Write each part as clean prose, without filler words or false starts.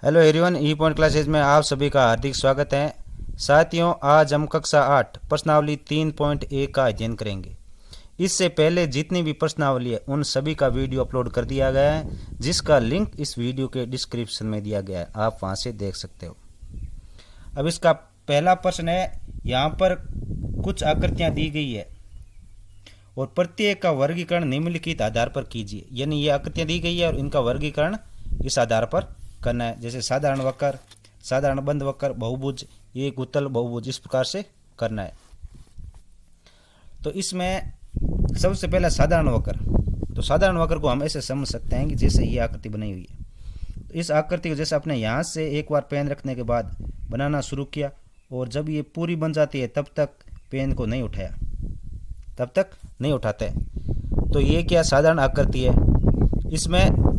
Hello everyone, ई point classes में आप सभी का हार्दिक स्वागत है। साथियों, आज हम कक्षा 8 प्रश्नावली 3.1 का अध्ययन करेंगे। इससे पहले जितनी भी प्रश्नावली है उन सभी का वीडियो अपलोड कर दिया गया है, जिसका लिंक इस वीडियो के डिस्क्रिप्शन में दिया गया है, आप वहां से देख सकते हो। अब इसका पहला प्रश्न है, यहाँ पर कुछ आकृतियां दी गई है और प्रत्येक का वर्गीकरण निम्नलिखित आधार पर कीजिए। यानी ये आकृतियां दी गई है और इनका वर्गीकरण इस आधार पर करना है। जैसे साधारण वक्र, साधारण बंद वक्र, बहुभुज, एक उत्तल बहुभुज, इस प्रकार से करना है। तो इसमें सबसे पहला साधारण वक्र। तो साधारण वक्र को हम ऐसे समझ सकते हैं कि जैसे ये आकृति बनी हुई है, तो इस आकृति को जैसे अपने यहाँ से एक बार पेन रखने के बाद बनाना शुरू किया और जब ये पूरी बन जाती है तब तक पेन को नहीं उठाया, तब तक नहीं उठाते। तो ये क्या साधारण आकृति है। इसमें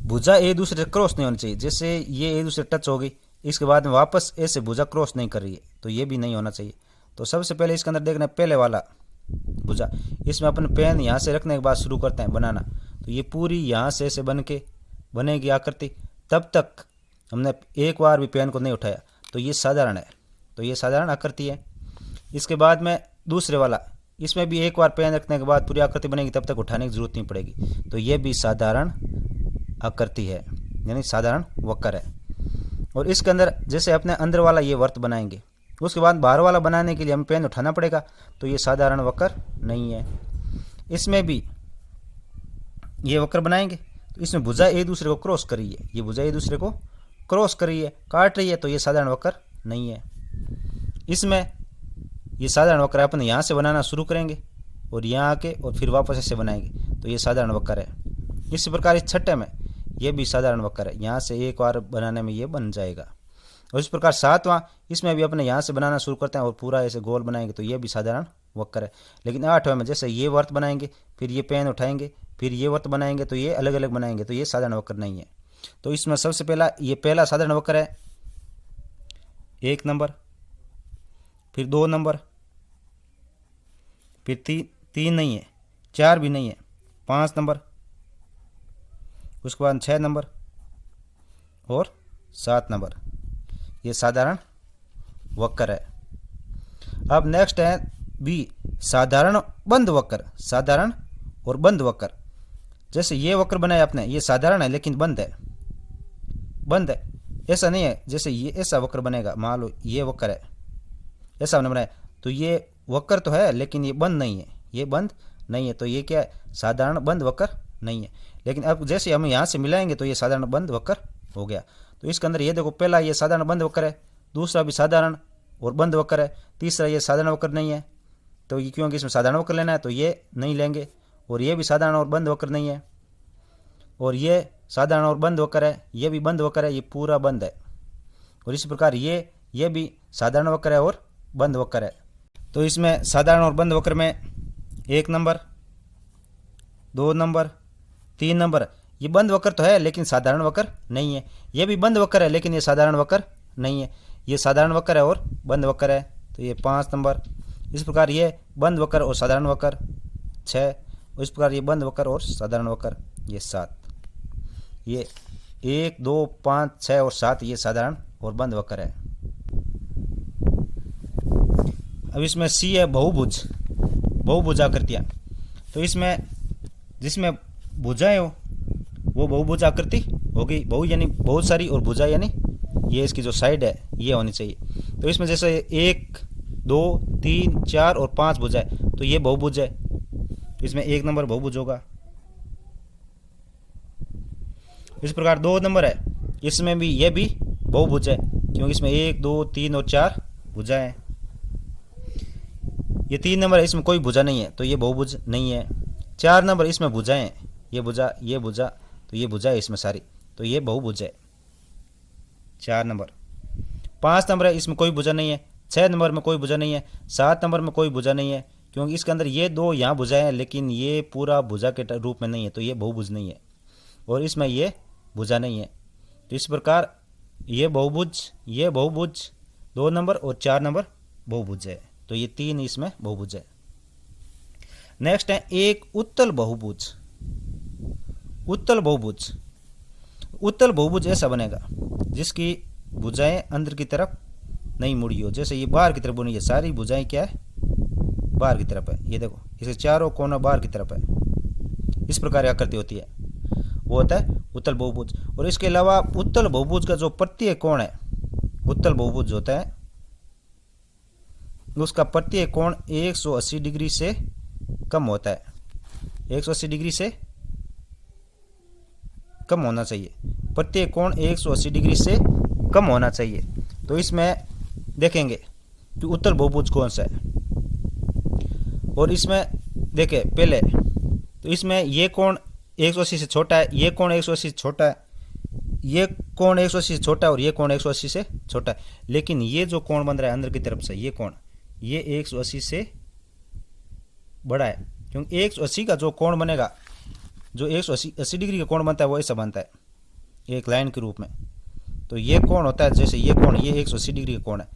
भुजा एक दूसरे से क्रॉस नहीं होनी चाहिए। जैसे ये एक दूसरे टच होगी, इसके बाद में वापस ऐसे भुजा क्रॉस नहीं कर रही है, तो ये भी नहीं होना चाहिए। तो सबसे पहले इसके अंदर देखना है पहले वाला भुजा। इसमें अपन पेन यहाँ से रखने के बाद शुरू करते हैं बनाना, तो ये पूरी यहाँ से ऐसे बन के बनेगी आकृति। तब तक हमने एक बार भी पेन को नहीं उठाया, तो ये साधारण है। तो ये साधारण आकृति है। इसके बाद में दूसरे वाला, इसमें भी एक बार पेन रखने के बाद पूरी आकृति बनेगी, तब तक उठाने की जरूरत नहीं पड़ेगी। तो ये भी साधारण आकृति है, यानी साधारण वक्र है। और इसके अंदर जैसे अपने अंदर वाला ये वर्त बनाएंगे, उसके बाद बाहर वाला बनाने के लिए हमें पेन उठाना पड़ेगा, तो ये साधारण वक्र नहीं है। इसमें भी ये वक्र बनाएंगे, तो इसमें भुजा एक दूसरे को क्रॉस कर रही है, ये भुजा एक दूसरे को क्रॉस कर रही है, काट रही है, तो ये साधारण वक्र नहीं है। इसमें ये साधारण वक्र अपन यहाँ से बनाना शुरू करेंगे और यहाँ आके और फिर वापस ऐसे बनाएंगे, तो ये साधारण वक्र है। इसी प्रकार इस छठे में ये भी साधारण वक्र है, यहाँ से एक बार बनाने में ये बन जाएगा। और इस प्रकार सातवां, इसमें भी अपने यहाँ से बनाना शुरू करते हैं और पूरा ऐसे गोल बनाएंगे, तो ये भी साधारण वक्र है। लेकिन आठवें में जैसे ये वर्त बनाएंगे, फिर ये पेन उठाएंगे, फिर ये वर्त बनाएंगे, तो ये अलग अलग बनाएंगे, तो ये साधारण वक्र नहीं है। तो इसमें सबसे पहला ये पहला साधारण वक्र है, 1 नंबर, फिर 2 नंबर, फिर 3 नहीं है, 4 भी नहीं है, 5 नंबर, उसके बाद 6 नंबर और 7 नंबर। ये साधारण वक्र है। अब नेक्स्ट है बी, साधारण बंद वक्र। साधारण और बंद वक्र, जैसे ये वक्र बनाया आपने, ये साधारण है लेकिन बंद है, बंद है, ऐसा नहीं है। जैसे ये ऐसा वक्र बनेगा, मान लो ये वक्र है, ऐसा हमने बनाया, तो ये वक्र तो है लेकिन ये बंद नहीं है, ये बंद नहीं है, तो ये क्या है, साधारण बंद वक्र नहीं है। लेकिन अब जैसे हम यहाँ से मिलाएंगे तो ये साधारण बंद वक्र हो गया। तो इसके अंदर ये देखो, पहला ये साधारण बंद वक्र है, दूसरा भी साधारण और बंद वक्र है, तीसरा ये साधारण वक्र नहीं है, तो ये क्योंकि इसमें साधारण वक्र लेना है तो ये नहीं लेंगे। और ये भी साधारण और बंद वक्र नहीं है, और ये साधारण और बंद वक्र है, ये भी बंद वक्र है, ये पूरा बंद है। और इसी प्रकार ये भी साधारण वक्र है और बंद वक्र है। तो इसमें साधारण और बंद वक्र में 1 नंबर, 2 नंबर, 3 नंबर, ये बंद वक्र तो है लेकिन साधारण वक्र नहीं है। ये भी बंद वक्र है लेकिन ये साधारण वक्र नहीं है, ये साधारण वक्र है और बंद वक्र है, तो ये 5 नंबर। इस प्रकार ये बंद वक्र और साधारण वक्र 6, इस प्रकार ये बंद वक्र और साधारण वक्र ये 7। ये 1, 2, 5, 6 और 7 ये साधारण और बंद वक्र है। अब इसमें सी है बहुभुज, बहुभुज आकृतियाँ। तो इसमें जिसमें भुजाएं हो वो बहुभुज आकृति होगी। बहु यानी बहुत सारी, और भुजा यानी ये इसकी जो साइड है ये होनी चाहिए। तो इसमें जैसे 1, 2, 3, 4 और 5 भुजाएं, तो ये बहुभुज है। इसमें 1 नंबर बहुभुज होगा। इस प्रकार 2 नंबर है, इसमें भी ये भी बहुभुज है, क्योंकि इसमें 1, 2, 3 और 4 भुजाएं हैं। ये 3 नंबर है, इसमें कोई भुजा नहीं है, तो ये बहुभुज नहीं है। 4 नंबर, इसमें भुजाएं हैं, ये भुजा, ये भुजा, तो ये भुजा है इसमें सारी, तो ये बहुभुज है 4 नंबर। 5 नंबर है, इसमें कोई भुजा नहीं है। 6 नंबर में कोई भुजा नहीं है। 7 नंबर में कोई भुजा नहीं है, क्योंकि इसके अंदर ये 2 यहाँ भुजाएं हैं लेकिन ये पूरा भुजा के रूप में नहीं है, तो ये बहुभुज नहीं है। और इसमें ये भुजा नहीं है, तो इस प्रकार ये बहुभुज 2 नंबर और 4 नंबर बहुभुज है, तो ये 3 इसमें बहुभुज है। नेक्स्ट है एक उत्तल बहुभुज। उत्तल बहुभुज उत्तल बहुभुज ऐसा बनेगा जिसकी भुजाएं अंदर की तरफ नहीं मुड़ी हो। जैसे ये बाहर की तरफ बनी है, सारी भुजाएं क्या है, बाहर की तरफ है। ये देखो इसके चारों कोना बाहर की तरफ है, इस प्रकार आकृति होती है, वो होता है उत्तल बहुभुज। और इसके अलावा उत्तल बहुभुज का जो प्रत्येक कोण है, उत्तल बहुभुज होता है उसका प्रत्येक कोण 180 डिग्री से कम होता है, 180 डिग्री से कम होना चाहिए, प्रत्येक कोण 180 डिग्री से कम होना चाहिए। तो इसमें देखेंगे कि उत्तल बहुभुज कौन सा है। और इसमें देखें पहले तो इसमें ये कोण 180 से छोटा है, ये कोण 180 से छोटा है, ये कोण 180 से छोटा है और ये कोण 180 से छोटा है। लेकिन ये जो कोण बन रहा है अंदर की तरफ से, ये कोण ये 180 से बड़ा है, क्योंकि 180 का जो कोण बनेगा, जो 180 डिग्री का कोण बनता है वो ऐसा बनता है एक लाइन के रूप में। तो ये कोण होता है, जैसे ये कोण ये 180 डिग्री का कोण है,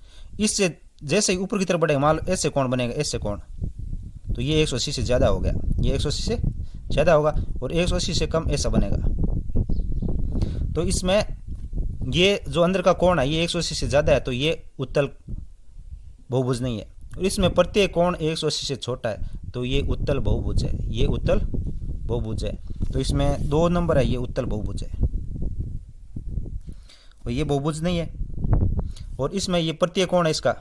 इससे जैसे ही ऊपर की तरफ बढ़ेगा मान लो ऐसे कोण बनेगा, ऐसे कोण, तो ये 180 से ज़्यादा हो गया, ये 180 से ज़्यादा होगा, और 180 से कम ऐसा बनेगा। तो इसमें ये जो अंदर का कोण है ये 180 से ज़्यादा है, तो ये उत्तल बहुभुज नहीं है। और इसमें प्रत्येक कोण 180 से छोटा है, तो ये उत्तल बहुभुज है, ये उत्तल बहुभुज है। तो इसमें 2 नंबर है, ये उत्तल बहुभुज है, और ये बहुभुज नहीं है। और इसमें ये प्रत्येक कोण है इसका,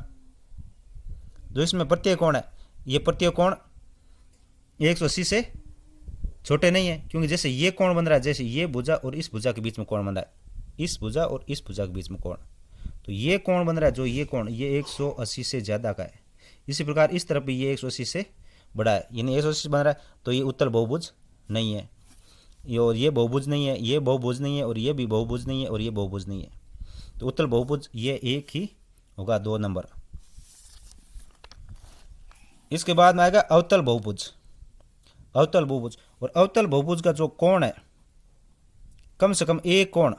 जो इसमें प्रत्येक कोण है ये प्रत्येक कोण 180 से छोटे नहीं है, क्योंकि जैसे ये कोण बन रहा है, जैसे ये भुजा और इस भुजा के बीच में कोण बन रहा है, इस भुजा और इस भुजा के बीच में कोण, तो ये कोण बन रहा है, जो ये कोण ये 180 से ज़्यादा का है। इसी प्रकार इस तरफ भी ये 180 से बड़ा है, यानी 180 से बन रहा है, तो ये उत्तल बहुभुज नहीं है। और ये बहुभुज नहीं है, ये बहुभुज नहीं है, और ये भी बहुभुज नहीं है, और ये बहुभुज नहीं है। तो उत्तल बहुभुज ये एक ही होगा, 2 नंबर। इसके बाद में आएगा अवतल बहुभुज। अवतल बहुभुज, और अवतल बहुभुज का जो कोण है कम से कम एक कोण,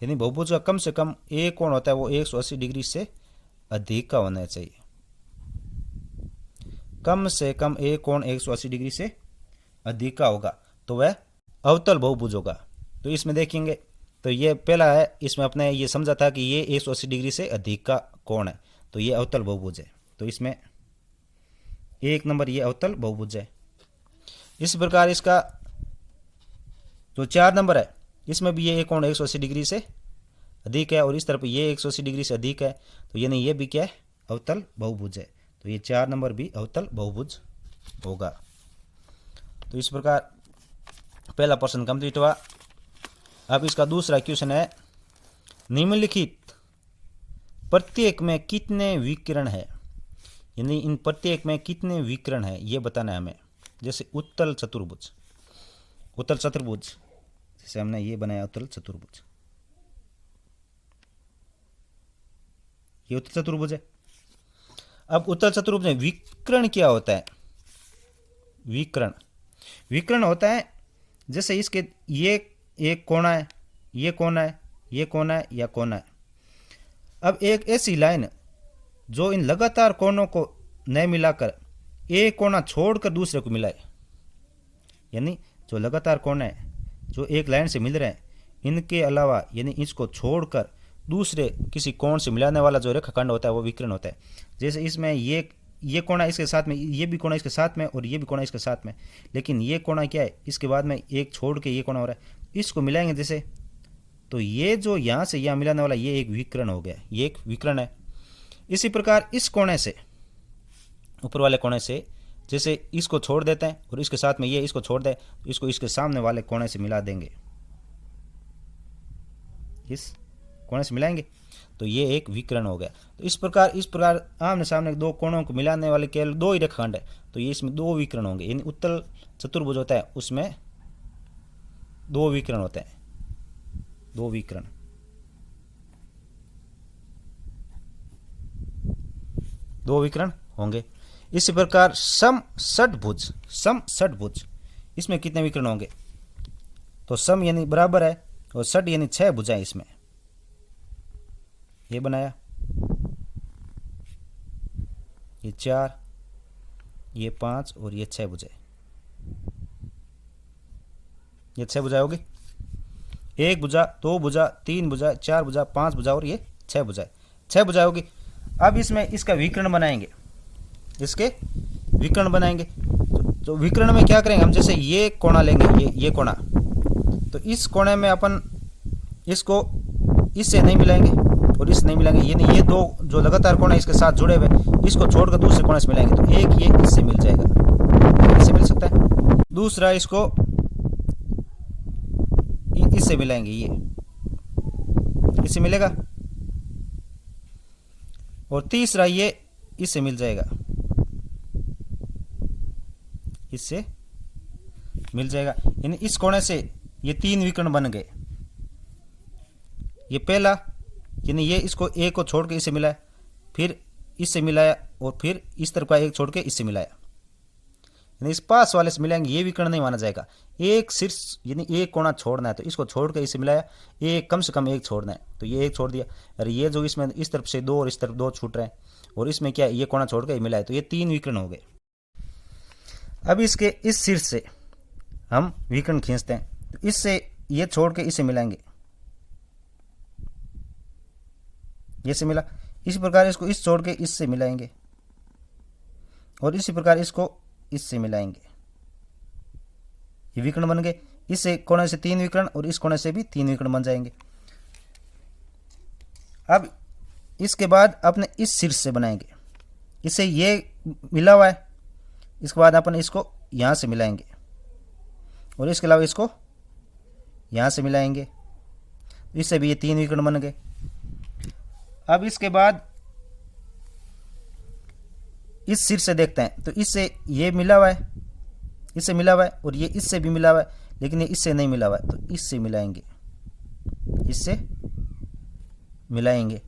यानी बहुभुज का कम से कम एक कोण होता है वो 180 डिग्री से अधिक का होना चाहिए। कम से कम एक कोण 180 डिग्री से अधिक का होगा तो वह अवतल बहुभुज होगा। तो इसमें देखेंगे तो ये पहला है, इसमें अपने ये समझा था कि ये 180 डिग्री से अधिक का कोण है, तो ये अवतल बहुभुज है। तो इसमें 1 नंबर ये अवतल बहुभुज है। इस प्रकार इसका जो 4 नंबर है इसमें भी ये एक कोण 180 डिग्री से अधिक है, और इस तरफ ये 180 डिग्री से अधिक है, तो यानी ये भी क्या है, अवतल बहुभुज है। तो ये 4 नंबर भी अवतल बहुभुज होगा। तो इस प्रकार पहला प्रश्न कंप्लीट हुआ। अब इसका दूसरा क्वेश्चन है, निम्नलिखित प्रत्येक में कितने विकर्ण है, यानी इन प्रत्येक में कितने विकर्ण है ये बताना है हमें। जैसे उत्तल चतुर्भुज, उत्तल चतुर्भुज जैसे हमने ये बनाया उत्तल चतुर्भुज, ये उत्तल चतुर्भुज है। अब उत्तल चतुर्भुज में विकर्ण क्या होता है? विकर्ण, विकर्ण होता है जैसे इसके ये एक कोना है, ये कोना है, ये कोना है या कोना है। अब एक ऐसी लाइन जो इन लगातार कोनों को न मिलाकर एक कोना छोड़कर दूसरे को मिलाए, यानी जो लगातार कोने हैं जो एक लाइन से मिल रहे हैं इनके अलावा यानी इसको छोड़कर दूसरे किसी कोण से मिलाने वाला जो रेखाखंड होता है वो विकर्ण होता है। जैसे इसमें ये कोना इसके साथ में, ये भी कोना इसके साथ में और ये भी कोना इसके साथ में, लेकिन ये कोना क्या है, इसके बाद में एक छोड़ के ये कोना हो रहा है, इसको मिलाएंगे जैसे, तो ये जो यहाँ से यहाँ मिलाने वाला ये एक विकर्ण हो गया, ये एक विकर्ण है। इसी प्रकार इस कोने से, ऊपर वाले कोने से जैसे इसको छोड़ देते हैं और इसके साथ में ये इसको छोड़ दे, तो इसको इसके सामने वाले कोने से मिला देंगे, इस कोने से मिलाएंगे तो ये एक विकर्ण हो गया। तो इस प्रकार आमने सामने दो कोणों को मिलाने वाले केवल 2 ही रेखाखंड है, तो ये इसमें 2 विकर्ण होंगे। यानी उत्तल चतुर्भुज होता है उसमें 2 विकर्ण होते हैं, 2 विकर्ण, 2 विकर्ण होंगे। इसी प्रकार सम षटभुज, इसमें कितने विकर्ण होंगे? तो सम यानी बराबर है और षट यानी 6 भुजाएं इसमें, ये बनाया, ये 4, ये 5 और ये 6 भुजाएं, ये 6 भुजाएं होगी। 1 भुजा, 2 भुजा, 3 भुजा, 4 भुजा, 5 भुजा और ये 6 भुजाएं, 6 भुजाएं होगी। अब इसमें इसका विकर्ण बनाएंगे, इसके विकर्ण बनाएंगे। तो विकर्ण में क्या करेंगे हम, जैसे ये कोणा लेंगे, ये कोणा, तो इस कोणे में अपन इसको इससे नहीं मिलाएंगे और इस नहीं मिलाएंगे, यानी ये दो जो लगातार कोणे इसके साथ जुड़े हुए, इसको छोड़कर दूसरे कोने से मिलाएंगे, तो एक ये इससे मिल जाएगा, इससे मिल सकता है। दूसरा इसको इससे मिलाएंगे, ये इससे मिलेगा। और तीसरा ये इससे मिल जाएगा, इससे मिल जाएगा, यानी इस कोने से ये 3 विकर्ण बन गए। ये पहला, यानी ये इसको एक को छोड़ के इससे मिलाया, फिर इससे मिलाया और फिर इस तरफ का एक छोड़ के इससे मिलाया, यानी इस पास वाले से मिलाएंगे, ये विकर्ण नहीं माना जाएगा। एक शीर्ष यानी एक कोना छोड़ना है तो इसको छोड़ के इससे मिलाया, एक कम से कम एक छोड़ना है तो ये एक छोड़ दिया। अरे ये जो इसमें इस तरफ से 2 और इस तरफ 2 छूट रहे हैं और इसमें क्या ये कोना छोड़ के मिलाया, तो ये 3 विकर्ण हो गए। अब इसके इस शीर्ष से हम विकर्ण खींचते हैं, तो इससे ये छोड़ के इसे मिलाएंगे, ये से मिला। इसी प्रकार इसको इस छोड़ के इससे मिलाएंगे और इसी प्रकार इसको इससे मिलाएंगे, ये विकर्ण बन गए। इससे कोने से 3 विकर्ण और इस कोने से भी 3 विकर्ण बन जाएंगे। अब इसके बाद अपने इस शीर्ष से बनाएंगे, इससे ये मिला हुआ है, इसके बाद अपन इसको यहां से मिलाएंगे और इसके अलावा इसको यहां से मिलाएंगे, इससे भी ये 3 विकर्ण बन गए। अब इसके बाद इस शीर्ष से देखते हैं, तो इससे ये मिला हुआ है, इससे मिला हुआ है और ये इससे भी मिला हुआ है, लेकिन ये इससे नहीं मिला हुआ है, तो इससे मिलाएंगे, इससे मिलाएंगे,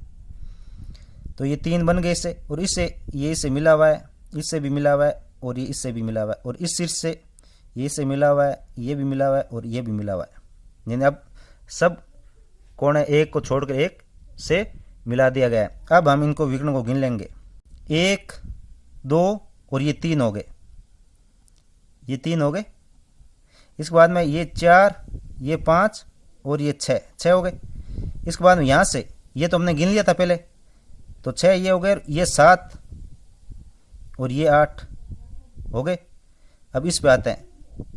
तो ये 3 बन गए इससे। और इससे ये इससे मिला हुआ है, इससे भी मिला हुआ है और ये इससे भी मिला हुआ है, और इस शीर्ष से ये इससे मिला हुआ है, ये भी मिला हुआ है और ये भी मिला हुआ है, यानी अब सब कोने एक को छोड़कर एक से मिला दिया गया है। अब हम इनको विकर्ण को गिन लेंगे, 1 2 और ये 3 हो गए, ये 3 हो गए। इसके बाद में ये 4, ये 5 और ये 6 हो गए। इसके बाद में यहाँ से ये तो हमने गिन लिया था पहले, तो 6 ये हो गए, ये 7 और ये 8 हो गए। अब इस पे आते हैं,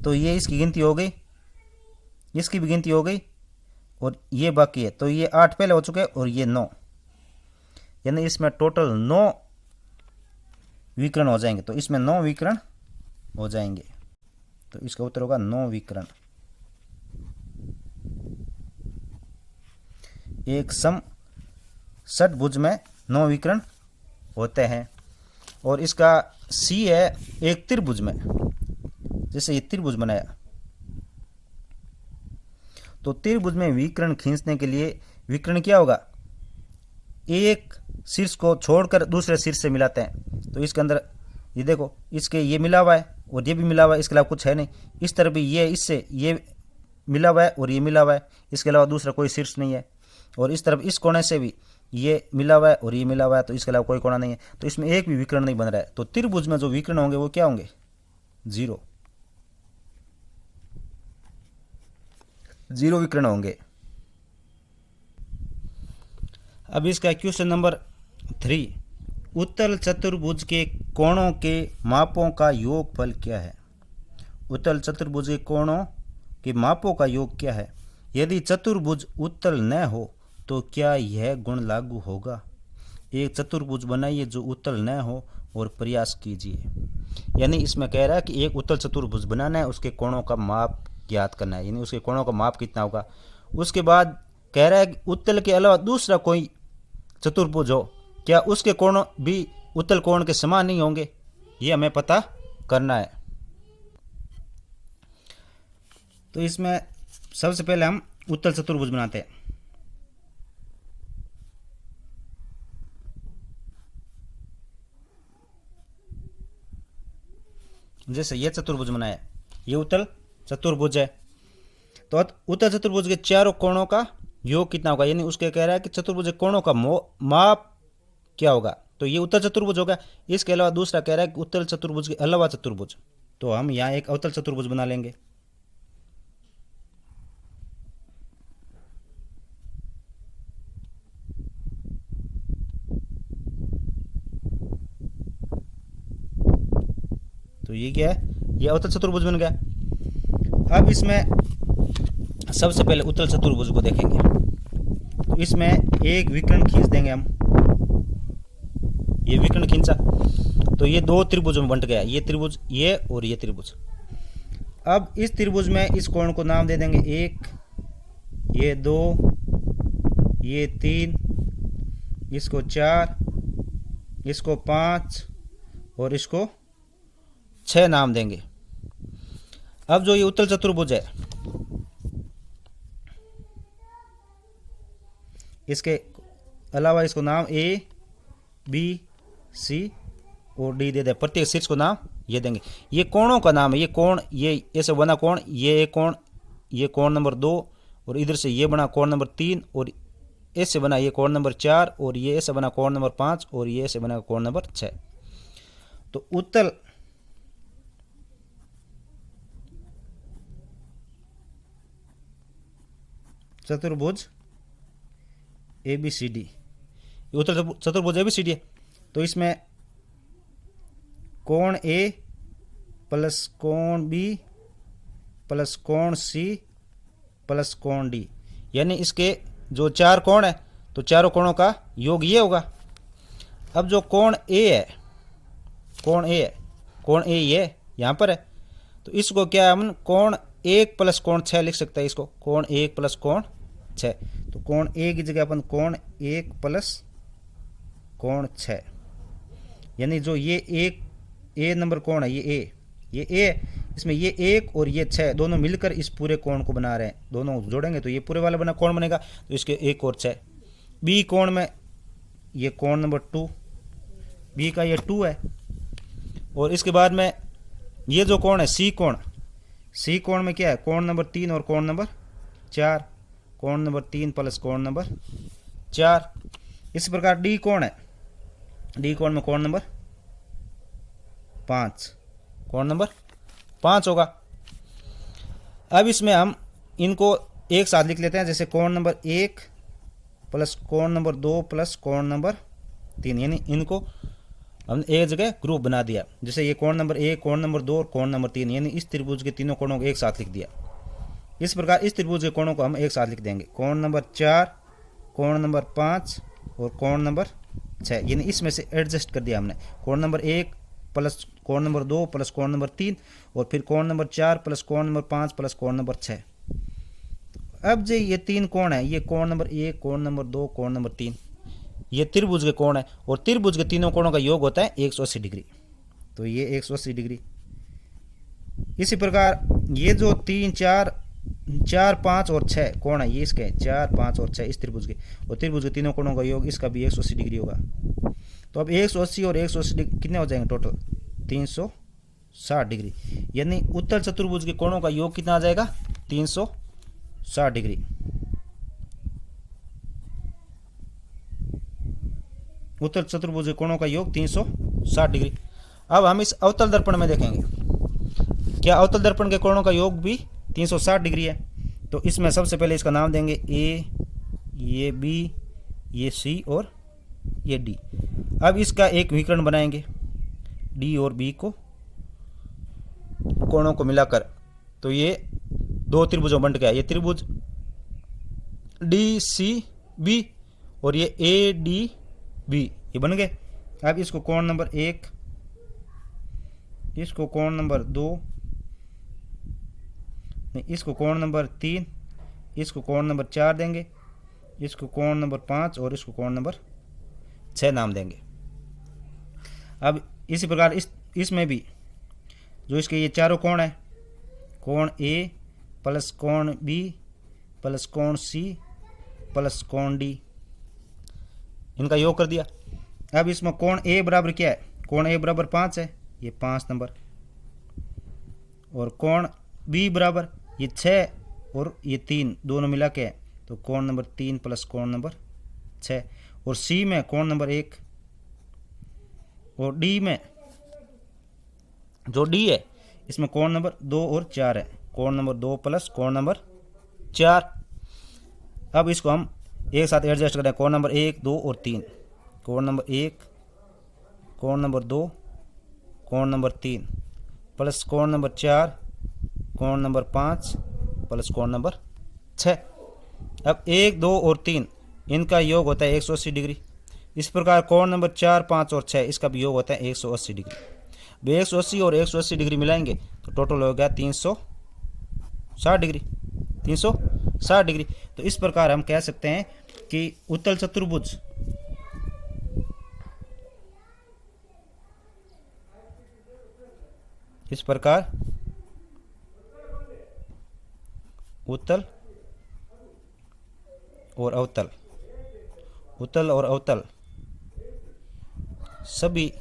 तो ये इसकी गिनती हो गई, इसकी भी गिनती हो गई और ये बाकी है, तो ये 8 पहले हो चुके और ये 9, यानी इसमें टोटल 9 विकर्ण हो जाएंगे। तो इसमें 9 विकर्ण हो जाएंगे, तो इसका उत्तर होगा 9 विकर्ण। एक सम षटभुज में 9 विकर्ण होते हैं। और इसका सी है एक त्रिभुज में, जैसे ये त्रिभुज बनाया, तो त्रिभुज में विकर्ण खींचने के लिए विकर्ण क्या होगा, एक शीर्ष को छोड़कर दूसरे शीर्ष से मिलाते हैं। तो इसके अंदर ये देखो, इसके ये मिला हुआ है और ये भी मिला हुआ है, इसके अलावा कुछ है नहीं। इस तरफ भी ये इससे ये मिला हुआ है और ये मिला हुआ है, इसके अलावा दूसरा कोई शीर्ष नहीं है। और इस तरफ इस कोने से भी ये मिला हुआ है और ये मिला हुआ है, तो इसके अलावा कोई कोना नहीं है, तो इसमें एक भी विकर्ण नहीं बन रहा है। तो त्रिभुज में जो विकर्ण होंगे वो क्या होंगे, 0 विकर्ण होंगे। अब इसका क्वेश्चन नंबर 3, उत्तल चतुर्भुज के कोणों के मापों का योगफल क्या है। उत्तल चतुर्भुज के कोणों के मापों का योग क्या है। यदि चतुर्भुज उत्तल न हो तो क्या यह गुण लागू होगा। एक चतुर्भुज बनाइए जो उत्तल न हो और प्रयास कीजिए। यानी इसमें कह रहा है कि एक उत्तल चतुर्भुज बनाना है, उसके कोणों का माप ज्ञात करना है, यानी उसके कोणों का माप कितना होगा। उसके बाद कह रहा है कि उत्तल के अलावा दूसरा कोई चतुर्भुज हो, क्या उसके कोण भी उत्तल कोण के समान नहीं होंगे, ये हमें पता करना है। तो इसमें सबसे पहले हम उत्तल चतुर्भुज बनाते हैं। जैसे ये चतुर्भुज बनाया, ये उत्तल चतुर्भुज है, तो उत्तल चतुर्भुज के चारों कोणों का योग कितना होगा, यानी उसके कह रहा है कि चतुर्भुज के कोणों का माप क्या होगा, तो ये उत्तल चतुर्भुज होगा। इसके अलावा दूसरा कह रहा है कि उत्तल चतुर्भुज के अलावा चतुर्भुज, तो हम यहाँ एक अवतल चतुर्भुज बना लेंगे। तो ये क्या है, ये अवतल चतुर्भुज बन गया। अब इसमें सबसे पहले उत्तल चतुर्भुज को देखेंगे। तो इसमें एक विकर्ण खींच देंगे हम, ये विकर्ण खींचा तो ये दो त्रिभुजों में बंट गया, ये त्रिभुज ये और ये त्रिभुज। अब इस त्रिभुज में इस कोण को नाम दे देंगे 1, ये 2, ये 3, इसको 4, इसको 5 और इसको 6 नाम देंगे। अब जो ये उत्तल चतुर्भुज है, इसके अलावा इसको नाम A, B, C और D दे दे, प्रत्येक शीर्ष को नाम ये देंगे। ये कोणों का नाम है, ये कोण, ये ऐसे बना कोण, ये कोण, ये कोण नंबर 2 और इधर से ये बना कोण नंबर 3 और ऐसे बना ये कोण नंबर 4 और ये ऐसे बना कोण नंबर 5 और ये ऐसे बना कोण नंबर 6। तो उत्तल चतुर्भुज ABCD, ये उत्तल चतुर्भुज ABCD है। तो इसमें कोण A प्लस कोण B प्लस कोण C प्लस कोण D, यानी इसके जो 4 कोण है तो चारों कोणों का योग ये होगा। अब जो कोण A है, कोण A है, कोण A ये यहाँ पर है, तो इसको क्या हम कोण 1 प्लस कोण 6 लिख सकते हैं। इसको कोण 1 प्लस कोण 6, तो कोण A की जगह अपन कोण 1 प्लस कोण 6, यानी जो ये एक A नंबर कोण है, ये A है, इसमें ये 1 और ये 6 दोनों मिलकर इस पूरे कोण को बना रहे हैं। दोनों जोड़ेंगे तो ये पूरे वाला बना कोण बनेगा, तो इसके 1 और 6। B कोण में ये कोण नंबर 2, B का ये 2 है। और इसके बाद में ये जो कोण है C कोण, C कोण में क्या है, कोण नंबर 3 और कोण नंबर 4, कोण नंबर 3 प्लस कोण नंबर 4। इस प्रकार D कोण है, D कोण में कोण नंबर 5, कोण नंबर 5 होगा। अब इसमें हम इनको एक साथ लिख लेते हैं, जैसे कोण नंबर 1 प्लस कोण नंबर 2 प्लस कोण नंबर 3, यानी इनको हमने एक जगह ग्रुप बना दिया। जैसे ये कोण नंबर 1, कोण नंबर 2 और कोण नंबर 3, यानी इस त्रिभुज के तीनों कोणों को एक साथ लिख दिया। इस प्रकार इस त्रिभुज के कोणों को हम एक साथ लिख देंगे, कोण नंबर 4, कोण नंबर 5 और कोण नंबर 6, यानी इसमें से एडजस्ट कर दिया हमने। कोण नंबर 1 प्लस कोण नंबर 2 प्लस कोण नंबर 3 और फिर कोण नंबर 4 प्लस कोण नंबर 5 प्लस कोण नंबर 6। अब जो ये 3 कोण है, ये कोण नंबर 1, कोण नंबर 2, कोण नंबर 3, ये त्रिभुज के कोण है और त्रिभुज के तीनों कोणों का योग होता है 180 डिग्री। तो ये 180 डिग्री। इसी प्रकार ये जो 3, 4, 5 और 6 कोण है, ये इसके 4, 5 और 6 इस त्रिभुज के, और त्रिभुज के तीनों कोणों का योग इसका भी 180 डिग्री होगा। तो अब 180 और 180 डिग्री कितने हो जाएंगे टोटल, 360 डिग्री, यानी उत्तल चतुर्भुज के कोणों का योग कितना आ जाएगा, 360 डिग्री। उत्तल चतुर्भुज के कोणों का योग 360 डिग्री। अब हम इस अवतल दर्पण में देखेंगे, क्या अवतल दर्पण के कोणों का योग भी 360 डिग्री है। तो इसमें सबसे पहले इसका नाम देंगे A, ये B, ये C और ये D। अब इसका एक विकर्ण बनाएंगे D और B को, कोणों को मिलाकर, तो ये दो त्रिभुजों बंट गया। ये त्रिभुज DCB और ये ADB ये बन गए। अब इसको कोण नंबर 1, इसको कोण नंबर 2, इसको कोण नंबर 3, इसको कोण नंबर 4 देंगे, इसको कोण नंबर 5 और इसको कोण नंबर 6 नाम देंगे। अब इसी प्रकार इसमें भी जो इसके ये चारों कोण है, कोण A प्लस कोण B प्लस कोण C प्लस कोण D, इनका योग कर दिया। अब इसमें कोण A बराबर क्या है, कोण A बराबर 5 है, ये 5 नंबर, और कोण B बराबर ये 6 और ये 3 दोनों मिला के, तो कोण नंबर 3 प्लस कोण नंबर 6, और C में कोण नंबर 1, और D में जो D है इसमें कोण नंबर 2 और 4 है, कोण नंबर 2 प्लस कोण नंबर 4। अब इसको हम एक साथ एडजस्ट करें, कोण नंबर 1, 2 और 3, कोण नंबर 1, कोण नंबर 2, कोण नंबर 3, प्लस कोण नंबर 4 कोण नंबर 5 प्लस कोण नंबर 6। अब 1, 2 और 3 इनका योग होता है 180 डिग्री। इस प्रकार कोण नंबर 4, 5 और 6 इसका भी योग होता है 180 डिग्री। 180 और 180 डिग्री मिलाएंगे तो टोटल हो गया 360 डिग्री। 360 डिग्री। तो इस प्रकार हम कह सकते हैं कि उत्तल चतुर्भुज इस प्रकार उत्तल और अवतल, उत्तल और अवतल सभी,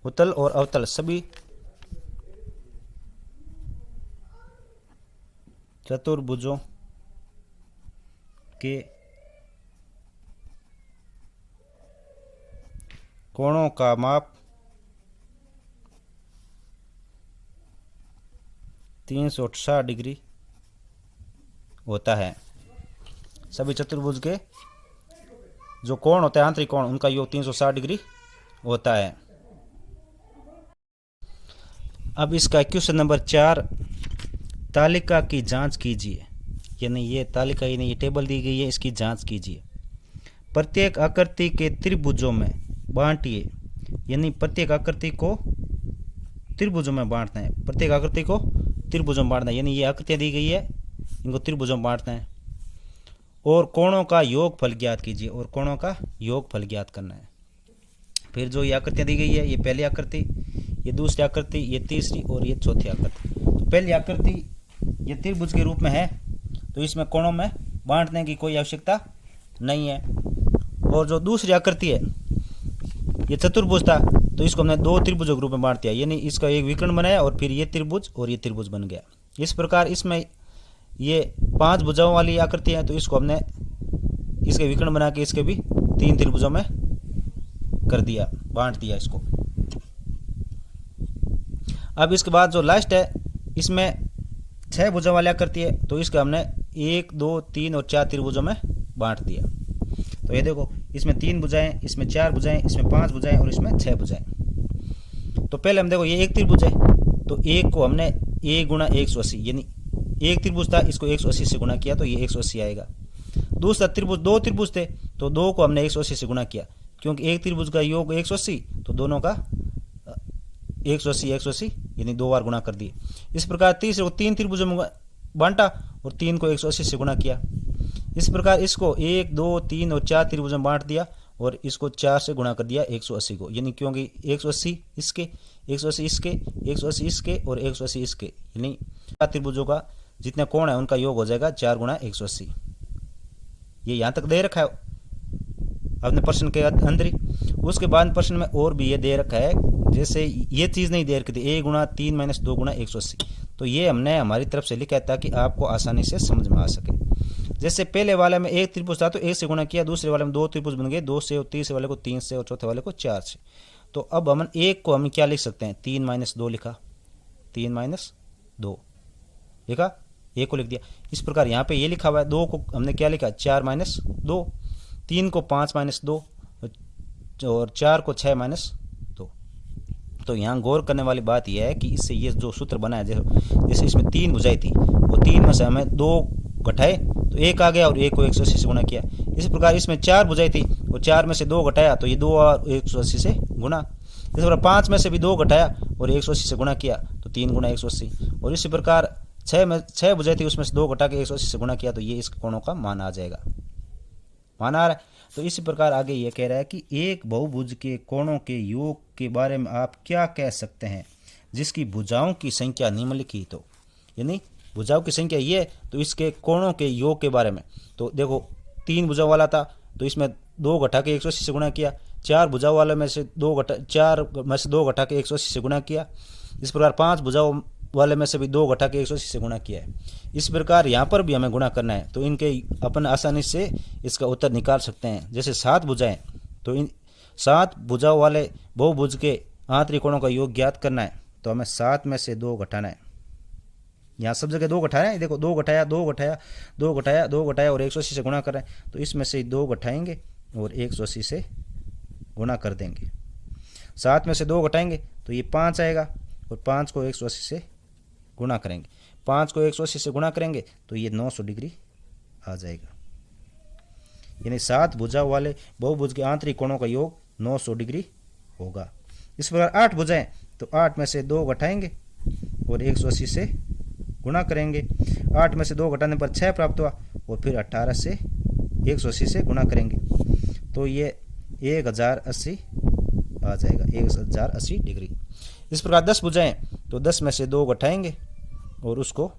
उत्तल और अवतल सभी चतुर्भुजों के कोणों का माप 360 डिग्री होता है। सभी चतुर्भुज के जो कोण होते हैं आंतरिक कोण उनका योग 360 डिग्री होता है। अब इसका क्वेश्चन नंबर 4, तालिका की जांच कीजिए। यानी ये तालिका यानी ये टेबल दी गई है, इसकी जांच कीजिए। प्रत्येक आकृति के त्रिभुजों में बांटिए। यानी प्रत्येक आकृति को त्रिभुजों में बांटना है। प्रत्येक आकृति को त्रिभुजों में बांटना है। यानी ये आकृतियाँ दी गई है, इनको त्रिभुजों में बांटना है। और कोणों का योगफल ज्ञात कीजिए। और कोणों का योगफल ज्ञात करना है। फिर जो ये आकृतियाँ दी गई है, ये पहली आकृति, ये दूसरी आकृति, ये तीसरी और ये चौथी आकृति। तो पहली आकृति ये त्रिभुज के रूप में है, तो इसमें कोणों में बांटने की कोई आवश्यकता नहीं है। और जो दूसरी आकृति है ये चतुर्भुज था, तो इसको हमने दो त्रिभुजों के रूप में बांट दिया। यानी इसका एक विकर्ण बनाया और फिर ये त्रिभुज और ये त्रिभुज बन गया। इस प्रकार इसमें ये 5 भुजाओं वाली आकृति है, तो इसको हमने इसके विकर्ण बना के इसके भी 3 त्रिभुजों में कर दिया, बांट दिया इसको। अब इसके बाद जो लास्ट है इसमें 6 भुजाओं वाली आकृति है, तो इसको हमने 1, 2, 3 और 4 त्रिभुजों में बांट दिया। तो ये देखो इसमें 3 भुजाएं, इसमें 4 भुजाएं, इसमें 5 भुजाएं और इसमें 6 भुजाएं। तो पहले हम देखो ये एक त्रिभुज है, तो एक को हमने a गुणा 180, यानी एक त्रिभुज था, इसको 180 से गुणा किया तो ये 180 आएगा। दूसरा त्रिभुज, 2 त्रिभुज थे, तो 2 को हमने 180 से गुणा किया, क्योंकि एक त्रिभुज का योग 180, तो दोनों का 180 180 यानी 2 बार गुणा कर दिए। इस प्रकार तीसरे को 3 त्रिभुजों में बांटा और 3 को 180 से गुणा किया। इस प्रकार इसको 1, 2, 3 और 4 त्रिभुजों में बांट दिया और इसको 4 से गुणा कर दिया 180 को। यानी क्योंकि 180 इसके, 180 इसके, 180 इसके और 180 इसके, यानी 4 त्रिभुजों का जितने कोण है उनका योग हो जाएगा 4 गुणा 180। ये यहाँ तक दे रखा है अपने प्रश्न के अंदर ही। उसके बाद प्रश्न में और भी ये दे रखा है, जैसे ये चीज़ नहीं दे रखी थी, a गुणा 3 माइनस 2 गुणा 180। तो ये हमने हमारी तरफ से लिखा है ताकि आपको आसानी से समझ में आ सके। जैसे पहले वाले में एक त्रिभुज था तो 1 से गुणा किया, दूसरे वाले में 2 त्रिभुज बन गए, 2 से, और तीसरे वाले को 3 से और चौथे वाले को 4 से। तो अब हम एक को हम क्या लिख सकते हैं, 3 माइनस 2 लिखा, 3 माइनस 2 लिखा, एक को लिख दिया। इस प्रकार यहाँ पे ये लिखा हुआ है, 2 को हमने क्या लिखा, 4 माइनस 2, 3 को 5 माइनस 2 और 4 को 6 माइनस 2। तो यहाँ गौर करने वाली बात यह है कि इससे ये जो सूत्र बना है, जैसे इसमें 3 भुजाएं थी, वो 3 में से हमें 2 घटाए तो 1 आ गया और 1 को 180 से गुणा किया। इस प्रकार इसमें 4 भुजाएं थी, वो 4 में से 2 घटाया तो ये 2 और 180 से गुणा। इस प्रकार 5 में से भी 2 घटाया और 180 से गुणा किया तो 3 गुणा 180। और इसी प्रकार 6 भुजाएं थी, उसमें से 2 घटा के 180 से गुणा किया तो ये इस कोणों का मान आ जाएगा, मान आ रहा है। तो इसी प्रकार आगे ये कह रहा है कि एक बहुभुज के कोणों के योग के बारे में आप क्या कह सकते हैं जिसकी भुजाओं की संख्या निम्नलिखित हो। यानी भुजाओं की संख्या ये, तो इसके कोणों के योग के बारे में। तो देखो 3 भुजाओं वाला था तो इसमें 2 घटा के 180 से गुणा किया, 4 भुजाओं वाले में से 2 घटा के 180 से गुणा किया। इस प्रकार 5 भुजाओं वाले में से भी 2 घटा के 180 से गुणा किया है। इस प्रकार यहाँ पर भी हमें गुणा करना है, तो इनके अपन आसानी से इसका उत्तर निकाल सकते हैं। जैसे 7 भुजाएं, तो इन 7 भुजाओं वाले बहुभुज के आंतरिक कोणों का योग ज्ञात करना है, तो हमें 7 में से 2 घटाना है। यहाँ सब जगह 2 घटाना है, देखो 2 घटाया 2 घटाया 2 घटाया 2 घटाया और 180 से गुणा कर रहे हैं, तो इसमें से 2 घटाएंगे और 180 से गुणा कर देंगे। 7 में से 2 घटाएंगे तो ये 5 आएगा और 5 को 180 से गुणा करेंगे। 5 को 180 से गुणा करेंगे तो ये 900 डिग्री आ जाएगा। यानी 7 भुजाओं वाले बहुभुज के आंतरिक कोणों का योग 900 डिग्री होगा। इस प्रकार 8 भुजाएं, तो 8 में से 2 घटाएंगे और 180 से गुणा करेंगे। 8 में से 2 घटाने पर 6 प्राप्त हुआ और फिर 18 से 180 से गुणा करेंगे तो ये 1080 आ जाएगा, 1080 डिग्री। इस प्रकार 10 भुजाएं, तो 10 में से 2 घटाएंगे और उसको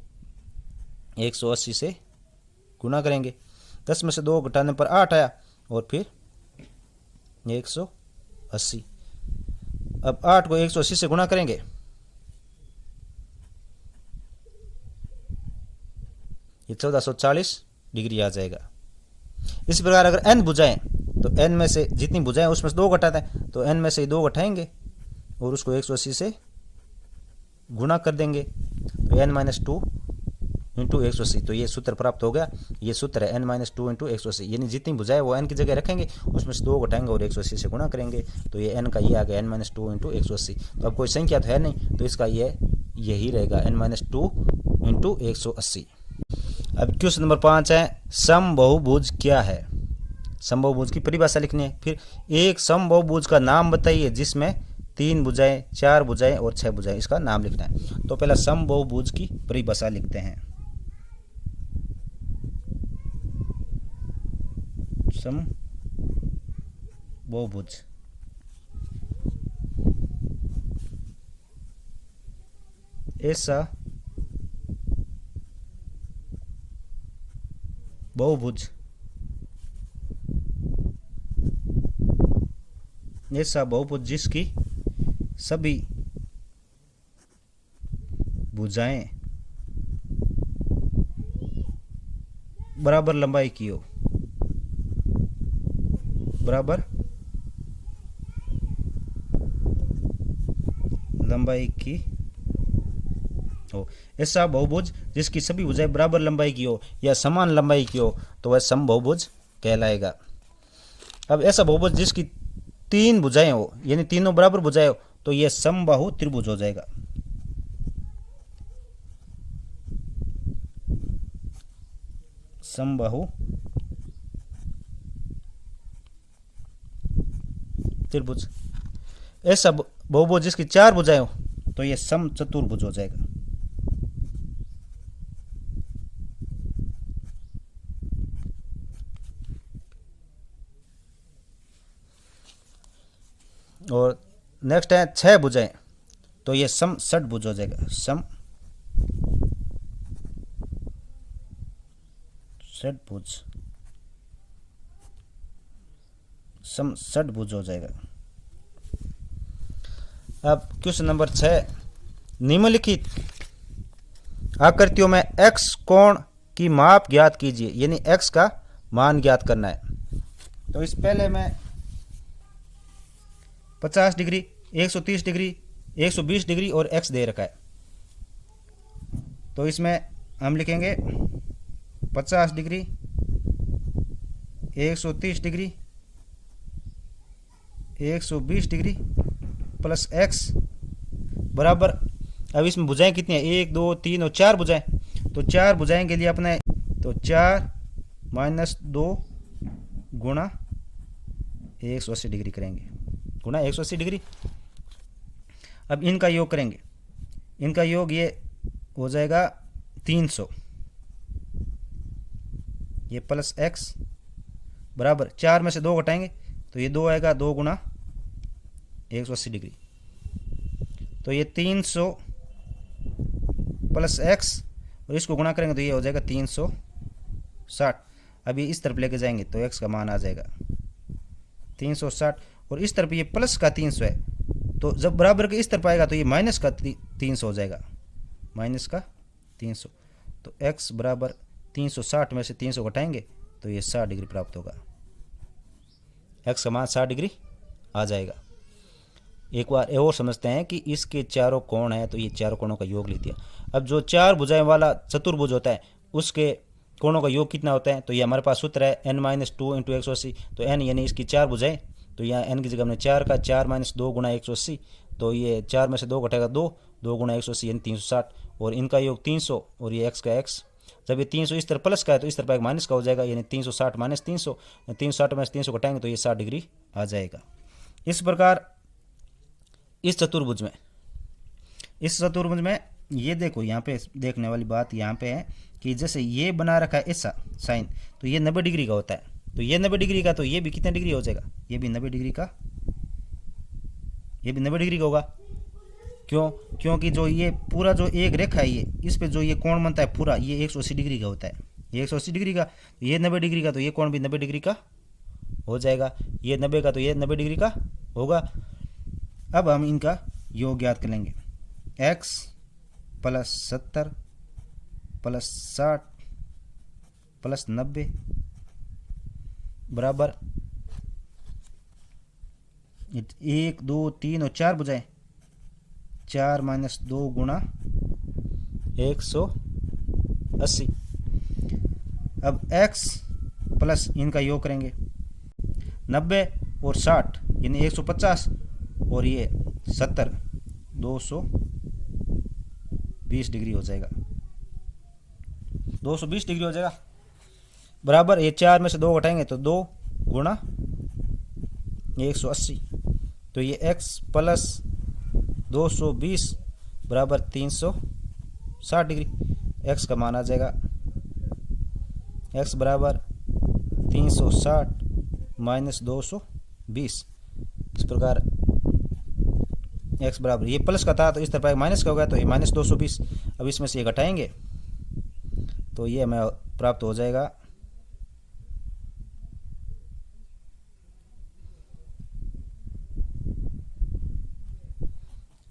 180 से गुणा करेंगे। 10 में से 2 घटाने पर 8 आया और फिर 180। अब 8 को 180 से गुणा करेंगे, ये 1440 डिग्री आ जाएगा। इसी प्रकार अगर n भुजाएं, तो n में से जितनी भुजाएं उसमें से 2 घटाते हैं, तो n में से 2 घटाएंगे और उसको 180 से गुणा कर देंगे तो n-2 इंटू 180, तो ये सूत्र प्राप्त हो गया। ये सूत्र है n-2 इंटू 180, यानी जितनी भुजाएं वो n की जगह रखेंगे, उसमें से 2 घटाएंगे और 180 से गुणा करेंगे तो ये n का ये आ गया n-2 इंटू 180। तो अब कोई संख्या तो है नहीं, तो इसका ये यही रहेगा n-2 इंटू 180। अब क्वेश्चन नंबर 5 है, समबहुभुज क्या है। समबहुभुज की परिभाषा लिखनी है। फिर एक समबहुभुज का नाम बताइए जिसमें 3 भुजाएं, 4 भुजाएं और 6 भुजाएं, इसका नाम लिखना है। तो पहला समबहुभुज की परिभाषा लिखते हैं। समबहुभुज ऐसा बहुभुज, ऐसा बहुभुज जिसकी सभी भुजाएं बराबर लंबाई की हो, बराबर लंबाई की हो। ऐसा बहुभुज जिसकी सभी भुजाएं बराबर लंबाई की हो या समान लंबाई की हो तो वह समबहुभुज कहलाएगा। अब ऐसा बहुभुज जिसकी 3 भुजाएं हो, यानी तीनों बराबर भुजाएं हो, तो यह समबाहु त्रिभुज हो जाएगा। समबाहु त्रिभुज। ऐसा बहुभुज जिसकी 4 भुजाएं हो तो यह समचतुर्भुज हो जाएगा। और नेक्स्ट है 6 भुजाएं, तो यह सम षटभुज हो जाएगा। सम षटभुज, सम षटभुज हो जाएगा। अब क्वेश्चन नंबर 6, निम्नलिखित आकृतियों में x कोण की माप ज्ञात कीजिए, यानी x का मान ज्ञात करना है। तो इस पहले में 50 डिग्री, 130 डिग्री, 120 डिग्री और x दे रखा है। तो इसमें हम लिखेंगे 50 degree, 130 degree, 120 degree plus x बराबर, अब इसमें भुजाएं कितनी है, 1 2 3 और 4 भुजाएं। तो 4 भुजाएं के लिए अपने तो 4 माइनस 2 गुणा 180 डिग्री करेंगे, गुणा 180 डिग्री। अब इनका योग करेंगे, इनका योग ये हो जाएगा 300, ये प्लस x बराबर 4 में से 2 घटाएंगे तो ये 2 आएगा, 2 गुणा 180 डिग्री। तो ये 300 प्लस x और इसको गुणा करेंगे तो ये हो जाएगा 360। अब ये इस तरफ लेके जाएंगे तो x का मान आ जाएगा 360 और इस तरफ ये प्लस का 300 है, तो जब बराबर के इस तरफ आएगा तो ये माइनस का 300 हो जाएगा, माइनस का 300। तो x बराबर 360 में से 300 घटाएंगे तो ये 60 डिग्री प्राप्त होगा। x का मान 60 डिग्री आ जाएगा। एक बार और समझते हैं कि इसके चारों कोण हैं, तो ये चारों कोणों का योग ले दिया। अब जो 4 भुजाएं वाला चतुर्भुज होता है उसके कोणों का योग कितना होता है, तो ये हमारे पास सूत्र है n-2 इंटू 180। तो n यानी इसकी 4 भुजाएं, तो यहाँ n की जगह हमने 4 का 4 माइनस 2 गुणा 180, तो ये 4 में से 2 घटेगा 2 2 गुणा 180 यानी 360, और इनका योग 300 और ये x का x। जब ये 300 इस तरफ प्लस का है तो इस तरफ एक माइनस का हो जाएगा, यानी 360 माइनस 300, 360 माइनस 300 घटाएंगे तो ये 60 डिग्री आ जाएगा। इस प्रकार इस चतुर्भुज में ये देखो, यहाँ पे देखने वाली बात यहाँ पे है कि जैसे ये बना रखा है ऐसा साइन, तो ये 90 डिग्री का होता है, तो ये 90 डिग्री का, तो ये भी कितने डिग्री हो जाएगा, ये भी 90 डिग्री का, ये भी 90 डिग्री का होगा। क्यों? क्योंकि जो ये पूरा जो एक रेखा है ये, इस पे जो ये कोण बनता है पूरा, ये 180 डिग्री का होता है, ये 180 डिग्री का, तो ये 90 डिग्री का, तो ये कोण भी 90 डिग्री का हो जाएगा, ये 90 का, तो ये 90 डिग्री का होगा। अब हम इनका योग ज्ञात कर लेंगे, x प्लस 70 प्लस 60 प्लस 90 बराबर 1 2 3 और 4 बुझाएं, 4 माइनस 2 गुणा 180। अब x प्लस इनका योग करेंगे 90 और 60 यानी 150 और ये 70, 220 डिग्री हो जाएगा, 220 डिग्री हो जाएगा बराबर। ये 4 में से 2 घटाएंगे तो 2 गुणा 180, तो ये x प्लस 220 बराबर 360 डिग्री। x का मान आ जाएगा, x बराबर 360 माइनस 220। इस प्रकार x बराबर, ये प्लस का था तो इस तरफ माइनस का होगा, तो ये माइनस 220। अब इसमें से ये घटाएंगे तो ये हमें प्राप्त हो जाएगा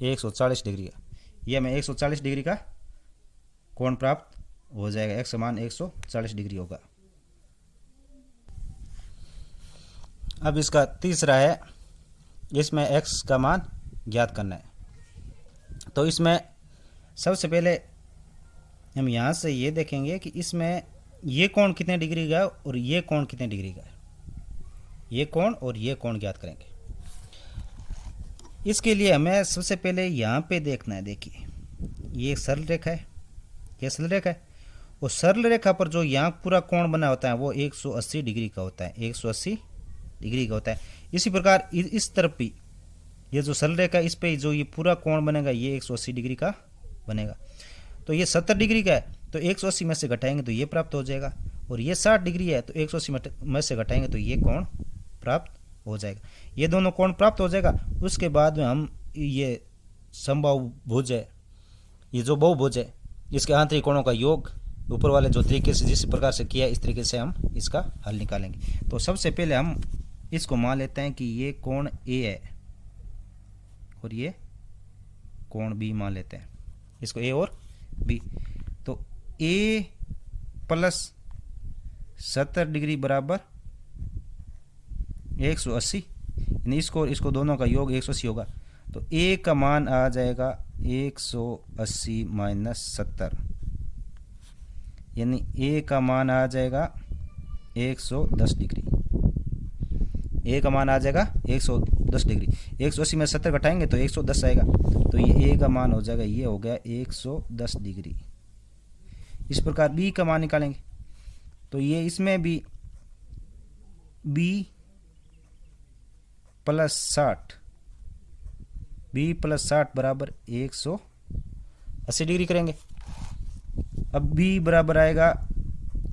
140 डिग्री का। ये हमें 140 डिग्री का कोण प्राप्त हो जाएगा, x समान 140 डिग्री होगा। अब इसका तीसरा है, इसमें x का मान ज्ञात करना है। तो इसमें सबसे पहले हम यहाँ से ये देखेंगे कि इसमें ये कोण कितने डिग्री का है और ये कोण कितने डिग्री का है, ये कोण और ये कोण ज्ञात करेंगे। इसके लिए हमें सबसे पहले यहाँ पे देखना है, देखिए ये सरल रेखा है, ये सरल रेखा है, और सरल रेखा पर जो यहाँ पूरा कोण बना होता है वो 180 डिग्री का होता है, 180 डिग्री का होता है। इसी प्रकार इस तरफ भी ये जो सरल रेखा इस पे जो ये पूरा कोण बनेगा ये 180 डिग्री का बनेगा। तो ये 70 डिग्री का है, तो 180 में से घटाएंगे तो ये प्राप्त हो जाएगा, और ये 60 डिग्री है तो 180 में से घटाएंगे तो ये कोण प्राप्त हो जाएगा। ये दोनों कोण प्राप्त हो जाएगा। उसके बाद में हम ये समबाहुभुज है, ये जो बहुभुज है, इसके आंतरिक कोणों का योग ऊपर वाले जो तरीके से जिस प्रकार से किया इस तरीके से हम इसका हल निकालेंगे। तो सबसे पहले हम इसको मान लेते हैं कि ये कोण ए है और ये कोण बी मान लेते हैं, इसको ए और बी। तो ए प्लस 70 डिग्री बराबर 180, यानी इसको दोनों का योग 180 होगा। तो ए का मान आ जाएगा 180 माइनस 70, यानी ए का मान आ जाएगा 110 डिग्री। ए का मान आ जाएगा 110 डिग्री। 180 में 70 घटाएंगे तो 110 आएगा, तो ये ए का मान हो जाएगा, ये हो गया 110 डिग्री। इस प्रकार बी का मान निकालेंगे तो ये इसमें भी बी प्लस 60, बी प्लस 60 बराबर 180 डिग्री करेंगे। अब बी बराबर आएगा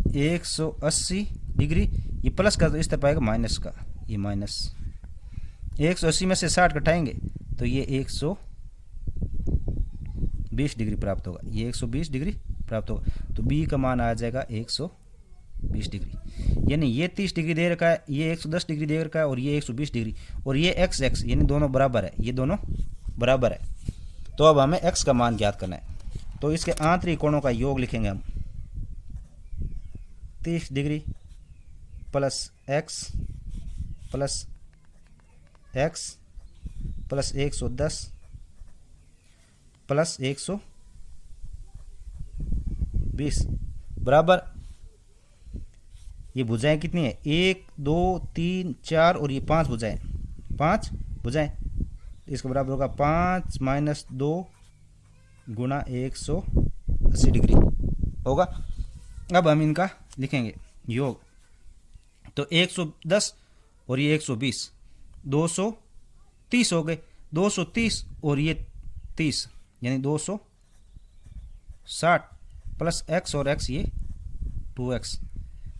180 डिग्री, ये प्लस का तो इस तरफ आएगा माइनस का, ये माइनस 180 में से 60 घटाएंगे तो ये 120 डिग्री प्राप्त होगा, ये 120 डिग्री प्राप्त होगा। तो बी का मान आ जाएगा 120 डिग्री, यानी ये 30 डिग्री दे रखा है, ये 110 डिग्री दे रखा है और ये 120 डिग्री, और ये x यानी दोनों बराबर है, ये दोनों बराबर है। तो अब हमें x का मान ज्ञात करना है। तो इसके आंतरिक कोणों का योग लिखेंगे हम, 30 degree plus x plus x plus 110 plus 120 बराबर, ये भुजाएं कितनी है, 1 2 3 4 और ये 5 भुजाएं, 5 भुजाएं, इसके बराबर होगा 5 माइनस 2 गुणा 180 डिग्री होगा। अब हम इनका लिखेंगे योग। तो 110 और ये 120 230 हो गए, 230 और ये 30 यानी 260 प्लस x और x ये 2x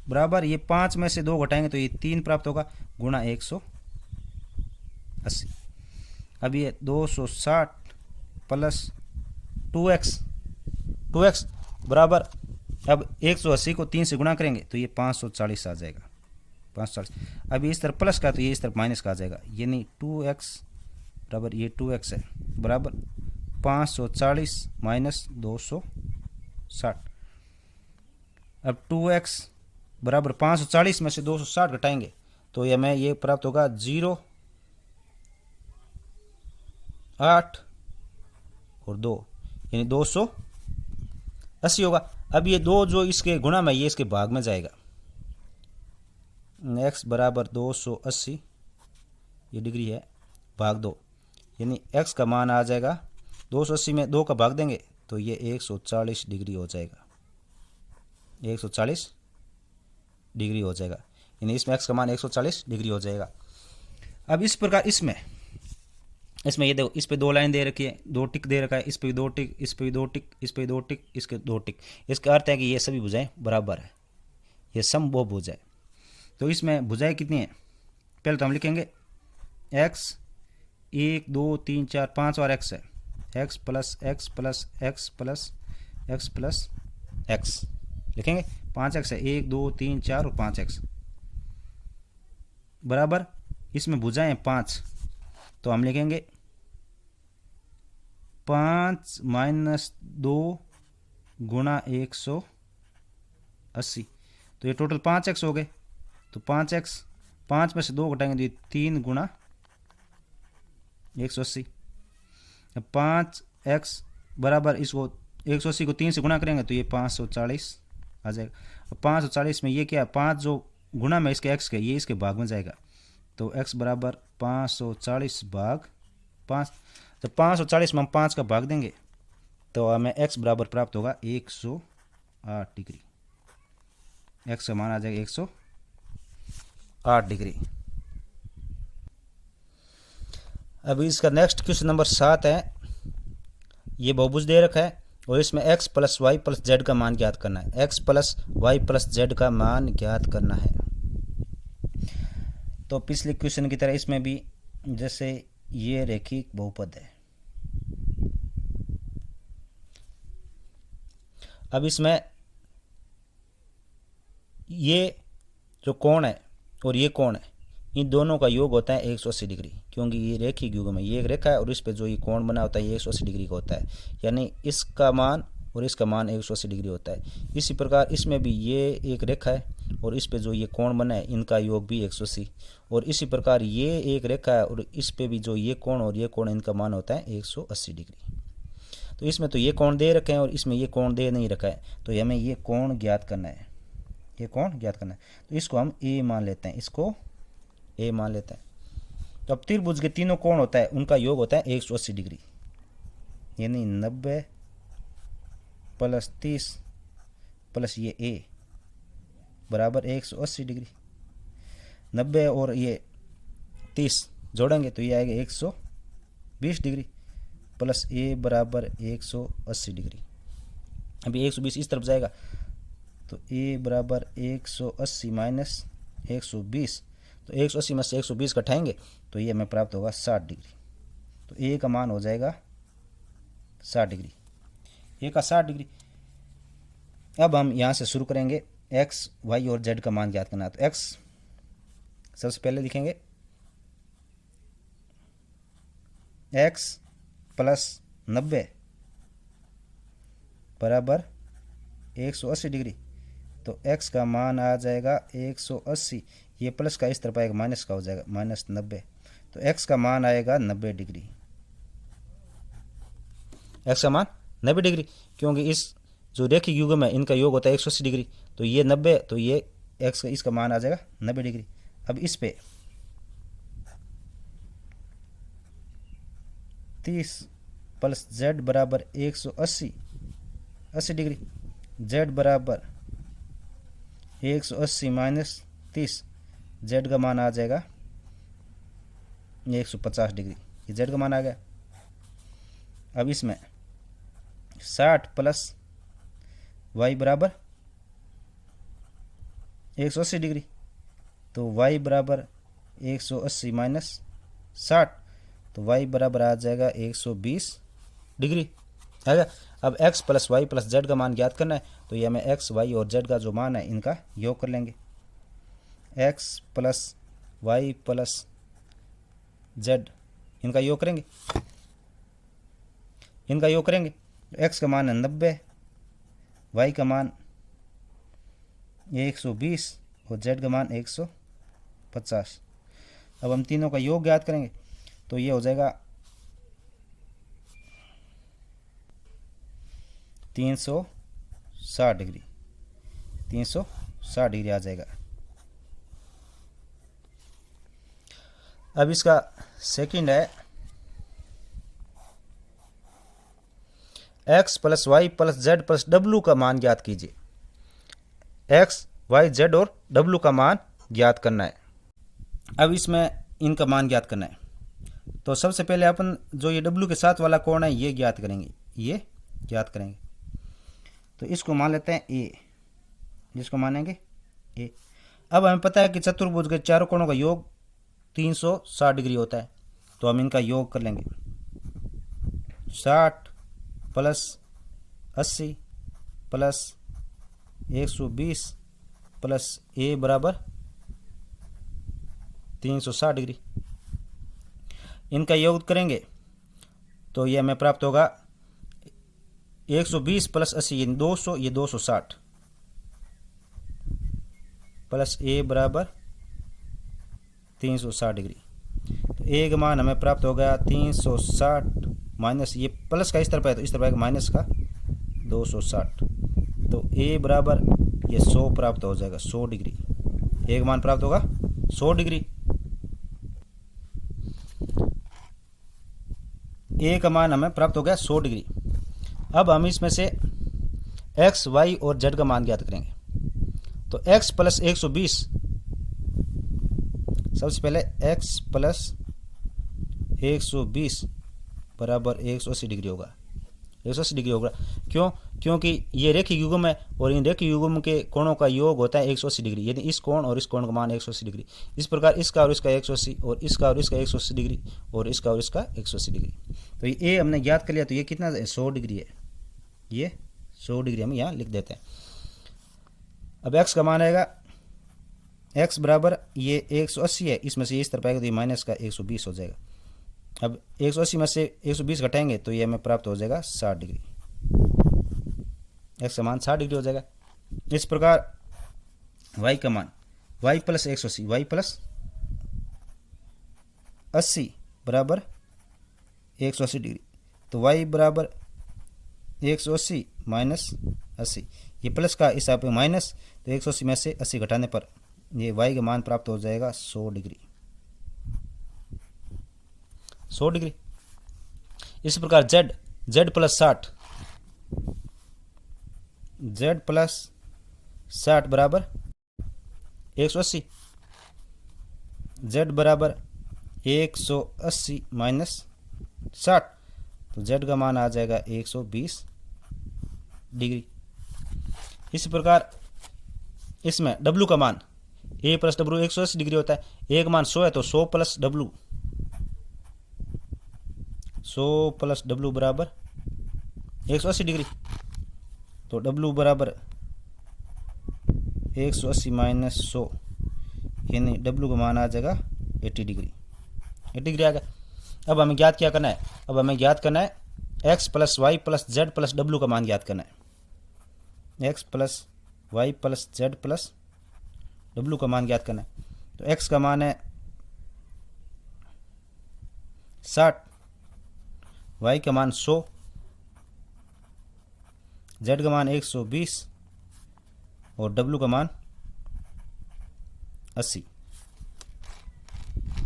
बराबर ये 5 में से 2 घटाएंगे तो ये 3 प्राप्त होगा गुणा 180। अब ये 260 प्लस 2x बराबर, अब 180 को 3 से गुणा करेंगे तो ये 540 आ जाएगा, 540। अब इस तरफ प्लस का तो ये इस तरफ माइनस का आ जाएगा, यानी 2x बराबर ये 2x है बराबर 540 माइनस 260। अब 2x बराबर 540 में से 260 घटाएंगे तो ये हमें ये प्राप्त होगा 0.8 और 2 यानी 280 होगा। अब ये 2 जो इसके गुणा में ये इसके भाग में जाएगा, x बराबर 280 ये डिग्री है भाग 2 यानी x का मान आ जाएगा 280 में 2 का भाग देंगे तो ये 140 डिग्री हो जाएगा, 140 डिग्री हो जाएगा, यानी इसमें x का मान 140 डिग्री हो जाएगा। अब इस प्रकार इसमें ये देखो, इस पे 2 लाइन दे रखी है, 2 टिक दे रखा है, इस पे 2 टिक, इस पे 2 टिक, इस पे 2 टिक, इसके 2 टिक। इसका अर्थ है कि ये सभी भुजाएं बराबर है, ये समबाहु है। तो इसमें भुजाएं कितनी है, पहले तो हम लिखेंगे x 1 2 3 4 5 बार x है, x plus x plus x plus x plus x लिखेंगे, 5x है, 1 2 3 4 और 5x बराबर इसमें भुजाएं 5 तो हम लिखेंगे 5 माइनस 2 गुणा 180 तो ये टोटल 5x हो गए। तो 5x 5 में से 2 घटाएंगे तो ये 3 गुणा 180। 5x बराबर इसको 180 को 3 से गुणा करेंगे तो ये 540 आ जाएगा। 540 में ये क्या है, 5 जो गुणा में इसके x के ये इसके भाग में जाएगा तो x बराबर 540 भाग 5। तो 540 में हम 5 का भाग देंगे तो हमें x बराबर प्राप्त होगा 108 डिग्री, x का मान आ जाएगा 108 डिग्री। अभी इसका नेक्स्ट क्वेश्चन नंबर 7 है। ये बहुभुज दे रखा है और इसमें x plus Y plus Z का मान ज्ञात करना है, x plus Y plus Z का मान ज्ञात करना है। तो पिछले क्वेश्चन की तरह इसमें भी जैसे ये रैखिक बहुपद है। अब इसमें ये जो कोण है और ये कोण है, इन दोनों का योग होता है 180 डिग्री, क्योंकि ये रैखिक युग्म में ये एक रेखा है और इस पे जो ये कोण बना होता है ये 180 डिग्री का होता है, यानी इसका मान और इसका मान 180 डिग्री होता है। इसी प्रकार इसमें भी ये एक रेखा है और इस पे जो ये कोण बना है इनका योग भी 180, और इसी प्रकार ये एक रेखा है और इस पे भी जो ये कोण और ये कोण इनका मान होता है 180 डिग्री। तो इसमें तो ये कोण दे रखे हैं और इसमें ये कोण दे नहीं रखा है, तो हमें ये कोण ज्ञात करना है, ये कोण ज्ञात करना है। तो इसको हम ए मान लेते हैं, इसको ए मान लेते हैं। तो अब त्रिभुज के तीनों कोण होता है उनका योग होता है 180 डिग्री, यानी 90 प्लस 30 प्लस ये ए बराबर 180 डिग्री। 90 और ये 30 जोड़ेंगे तो ये आएगा 120 डिग्री प्लस ए बराबर 180 डिग्री। अभी 120 इस तरफ जाएगा तो ए बराबर 180 माइनस 120, तो 180 में से 120 घटाएंगे तो ये हमें प्राप्त होगा 60 डिग्री। तो ए का मान हो जाएगा 60 डिग्री, ए का 60 डिग्री। अब हम यहाँ से शुरू करेंगे एक्स वाई और जेड का मान ज्ञात करना है। तो एक्स सबसे पहले लिखेंगे एक्स प्लस 90 बराबर 180 डिग्री। तो x का मान आ जाएगा 180, ये प्लस का इस तरफ आएगा माइनस का हो जाएगा माइनस 90, तो x का मान आएगा 90 डिग्री। x का मान 90 डिग्री, क्योंकि इस जो रेखिक युग्म है इनका योग होता है 180 डिग्री, तो ये 90, तो ये x का इसका मान आ जाएगा 90 डिग्री। अब इस पे 30 प्लस जेड बराबर 180 डिग्री, जेड बराबर 180 माइनस 30, जेड का मान आ जाएगा 150 डिग्री। ये जेड का मान आ गया। अब इसमें 60 प्लस वाई बराबर 180 डिग्री, तो वाई बराबर 180 माइनस 60, तो वाई बराबर आ जाएगा 120 डिग्री आएगा। अब x plus Y plus Z का मान ज्ञात करना है, तो ये हमें x, y और z का जो मान है इनका योग कर लेंगे। x plus Y plus Z इनका योग करेंगे, x का मान है 90, y का मान 120 और z का मान 150। अब हम तीनों का योग ज्ञात करेंगे, तो ये हो जाएगा 360 डिग्री, 360 डिग्री आ जाएगा। अब इसका सेकंड है x plus Y plus z plus डब्लू का मान ज्ञात कीजिए। x, y, z और w का मान ज्ञात करना है। अब इसमें इनका मान ज्ञात करना है, तो सबसे पहले अपन जो ये w के साथ वाला कोण है ये ज्ञात करेंगे, तो इसको मान लेते हैं a, जिसको मानेंगे a। अब हमें पता है कि चतुर्भुज के चारों कोणों का योग 360 डिग्री होता है, तो हम इनका योग कर लेंगे। 60 प्लस 80 प्लस 120 प्लस a बराबर 360 डिग्री, इनका योग करेंगे तो ये हमें प्राप्त होगा 120 प्लस 80 ये 200, ये 260 प्लस a बराबर 360 डिग्री। तो a का मान हमें प्राप्त हो गया 360 माइनस ये प्लस का इस तरफ है तो इस तरफ आएगा माइनस का 260, तो a बराबर ये 100 प्राप्त हो जाएगा, 100 डिग्री। a का मान प्राप्त होगा 100 डिग्री। a का मान हमें प्राप्त हो गया 100 डिग्री। अब हम इसमें से x, y और z का मान ज्ञात करेंगे। तो x प्लस 120, सबसे पहले x प्लस 120 बराबर 180 डिग्री होगा, 180 डिग्री होगा। क्यों? क्योंकि ये रेखिक युग्म है और इन रेखिक युग्म के कोणों का योग होता है 180 डिग्री, यदि इस कोण और इस कोण का मान 180 डिग्री। इस प्रकार इसका और इसका 180 और इसका 180 डिग्री और इसका 180 डिग्री। तो ये a हमने ज्ञात कर लिया, तो ये कितना है 100 डिग्री है, ये 100 डिग्री हम यहाँ लिख देते हैं। अब x का मान आएगा, x बराबर ये 180 है, इसमें से इस तरफ आएगा तो ये माइनस का 120 हो जाएगा। अब 180 में से 120 घटाएंगे तो ये हमें प्राप्त हो जाएगा 60 डिग्री, x का मान 60 डिग्री हो जाएगा। इस प्रकार y का मान y प्लस 180, y प्लस 80 बराबर 180 डिग्री, तो y बराबर 180 माइनस 80, ये प्लस का इस आप माइनस, तो 180 में से 80 घटाने पर ये y का मान प्राप्त हो जाएगा 100 डिग्री, 100 डिग्री। इस प्रकार z प्लस 60, z प्लस 60 बराबर 180, z बराबर 180 माइनस 60, तो z का मान आ जाएगा 120 डिग्री। इसी प्रकार इसमें w का मान a प्लस w 180 डिग्री होता है, a का मान 100 है तो 100 प्लस w, 100 प्लस w बराबर 180 डिग्री, तो w बराबर 180 माइनस 100 यानी w का मान आ जाएगा 80 डिग्री, 80 डिग्री आ गया। अब हमें ज्ञात क्या करना है? अब हमें ज्ञात करना है x plus Y plus z plus डब्लू का मान ज्ञात करना है। x plus Y plus z plus डब्लू का मान ज्ञात करना है। तो x का मान है 60, y का मान 100, z का मान 120 और w का मान 80।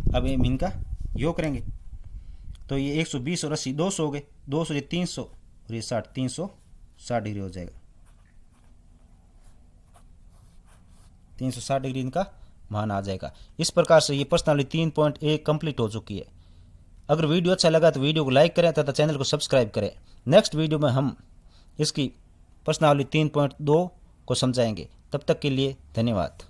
अब हम इनका योग करेंगे। तो ये 120 और 80 200 हो गए, 200 ये 300 और ये 60 360 डिग्री हो जाएगा। 360 डिग्री इनका मान आ जाएगा। इस प्रकार से ये प्रश्नावली 3.1 कंप्लीट हो चुकी है। अगर वीडियो अच्छा लगा तो वीडियो को लाइक करें तथा चैनल को सब्सक्राइब करें। नेक्स्ट वीडियो में हम इसकी प्रश्नावली 3.2 को समझाएंगे। तब तक के लिए धन्यवाद।